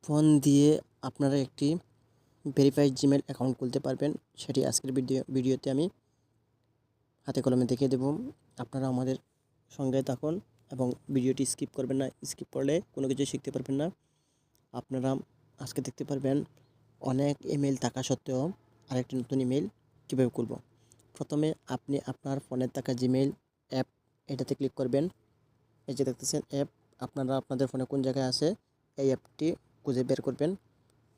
Phone দিয়ে আপনারা একটি ভেরিফাইড জিমেল অ্যাকাউন্ট খুলতে পারবেন। সেটি আজকের ভিডিওতে আমি হাতে কলমে দেখিয়ে দেব। আপনারা আমাদের সঙ্গে থাকুন এবং ভিডিওটি স্কিপ করবেন না। স্কিপ করলে কোনো কিছু শিখতে পারবেন না। আপনারা আজকে দেখতে পারবেন অনেক ইমেল থাকা সত্ত্বেও আরেকটি নতুন ইমেল কীভাবে খুলব। প্রথমে আপনি আপনার ফোনে থাকা জিমেইল অ্যাপ এটাতে ক্লিক করবেন। এই যে দেখতেছেন অ্যাপ, আপনারা আপনাদের ফোনে কোন জায়গায় আছে এই অ্যাপটি খুঁজে বের করবেন।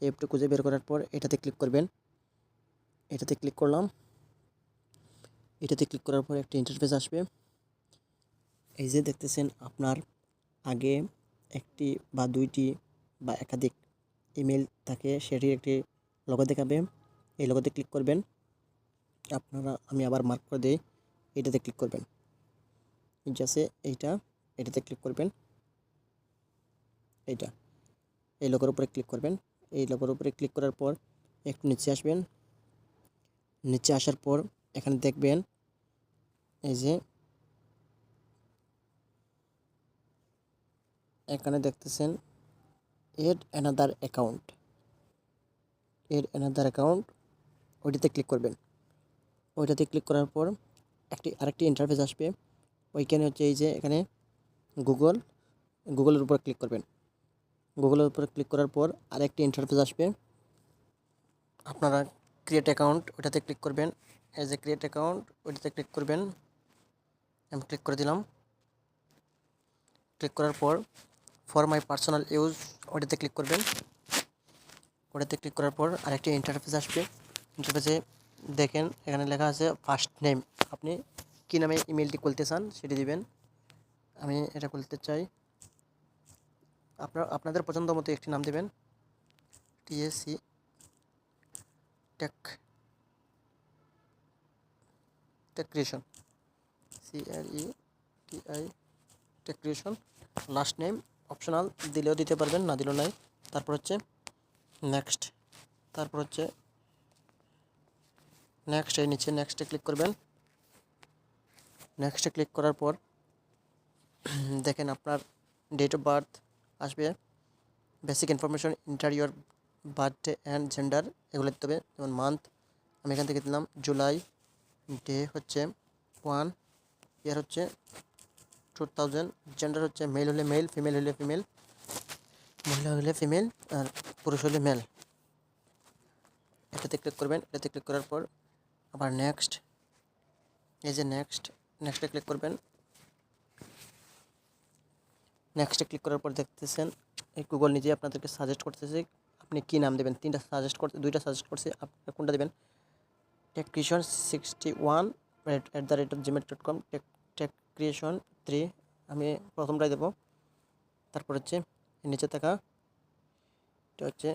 এই অ্যাপটি খুঁজে বের করার পর এটাতে ক্লিক করবেন। এটাতে ক্লিক করলাম। এটাতে ক্লিক করার পর একটি ইন্টারফেস আসবে। এই যে দেখতেছেন আপনার আগে একটি বা দুইটি বা একাধিক ইমেল থাকে, সেটির একটি লোগো দেখাবে। এই লোগোতে ক্লিক করবেন। আমি আবার মার্ক করে দিই, এটাতে ক্লিক করবেন। জাস্ট এটাতে ক্লিক করবেন। এই লোগোর উপরে ক্লিক করবেন। এই লোগোর উপরে ক্লিক করার পর একটু নিচে আসবেন। নিচে আসার পর এখানে দেখবেন এই যে এখানে দেখতেছেন এড অ্যানাদার অ্যাকাউন্ট। ওইটাতে ক্লিক করবেন। ওইটাতে ক্লিক করার পর আরেকটি ইন্টারফেস আসবে। ওইখানে হচ্ছে এই যে এখানে গুগলের উপর ক্লিক করবেন। গুগলের উপর ক্লিক করার পর আরেকটি ইন্টারফেস আসবে। আপনারা ক্রিয়েট অ্যাকাউন্ট ওইটাতে ক্লিক করবেন। এই যে ক্রিয়েট অ্যাকাউন্ট ওইটাতে ক্লিক করবেন। আমি ক্লিক করে দিলাম। ক্লিক করার পর ফর মাই পার্সোনাল ইউজ ওটাতে ক্লিক করবেন। ওটাতে ক্লিক করার পর আরেকটি ইন্টারফেস আসবে। ইন্টারফেসে দেখেন এখানে লেখা আছে ফার্স্ট নেম। আপনি কী নামে ইমেলটি খুলতে চান সেটি দিবেন। আমি এটা খুলতে চাই। আপনাদের পছন্দ মতো একটি নাম দেবেন। TAC tech creation, CRETI tech creation. Last name optional, দিলেও দিতে পারবেন, না দিলেও নাই। তারপর হচ্ছে নেক্সট। এই নিচে নেক্সটে ক্লিক করবেন। নেক্সটে ক্লিক করার পর দেখেন আপনার ডেট অফ বার্থ আসবে। Basic information, inter your birthday and gender, এগুলো দিতে হবে। যেমন মান্থ আমি এখান থেকে দিলাম জুলাই, ডে হচ্ছে 1, ইয়ার হচ্ছে 2000, জেন্ডার হচ্ছে মেল হলে মেল, ফিমেল হলে ফিমেল, মহিলা হলে ফিমেল আর পুরুষ হলে মেল। এটাতে ক্লিক করবেন। এটাতে ক্লিক করার পর আবার নেক্সট, এই যে নেক্সটে ক্লিক করবেন। নেক্সটে ক্লিক করার পর দেখতেছেন এই গুগল নিজে আপনাদেরকে সাজেস্ট করতেছে আপনি কী নাম দেবেন। দুইটা সাজেস্ট করছে, আপনি কোনটা দেবেন। techcreation61@gmail.com, techcreation3, আমি প্রথমটাই দেবো। তারপর হচ্ছে নিচে থাকা এটা হচ্ছে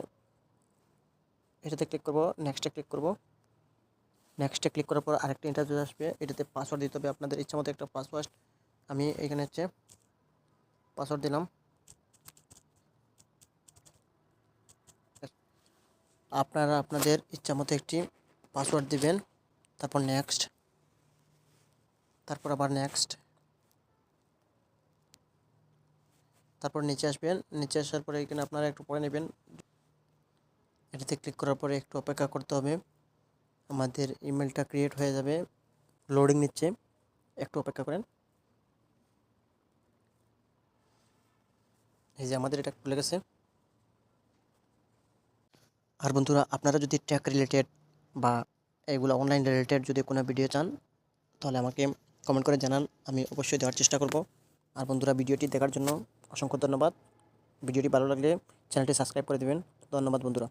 এটাতে ক্লিক করব। নেক্সটে ক্লিক করব। নেক্সটে ক্লিক করার পর আরেকটা ইন্টারফেস আসবে। এটাতে পাসওয়ার্ড দিতে হবে আপনাদের ইচ্ছা মতো একটা পাসওয়ার্ড। আমি এখানে হচ্ছে পাসওয়ার্ড দিলাম। আপনারা আপনাদের ইচ্ছা মতো একটি পাসওয়ার্ড দিবেন। তারপর নেক্সট, তারপর আবার নেক্সট, তারপর নিচে আসবেন। নিচে আসার পরে এখানে আপনারা একটু পরে নেবেন। এটাতে ক্লিক করার পরে একটু অপেক্ষা করতে হবে। আমাদের ইমেলটা ক্রিয়েট হয়ে যাবে। লোডিং নিচ্ছে, একটু অপেক্ষা করেন। এই যে আমাদের এটা খুলে গেছে। আর বন্ধুরা, আপনারা যদি টেক রিলেটেড বা এগুলো অনলাইন রিলেটেড যদি কোনো ভিডিও চান তাহলে আমাকে কমেন্ট করে জানান, আমি অবশ্যই দেওয়ার চেষ্টা করব। আর বন্ধুরা, ভিডিওটি দেখার জন্য অসংখ্য ধন্যবাদ। ভিডিওটি ভালো লাগলে চ্যানেলটি সাবস্ক্রাইব করে দেবেন। ধন্যবাদ বন্ধুরা।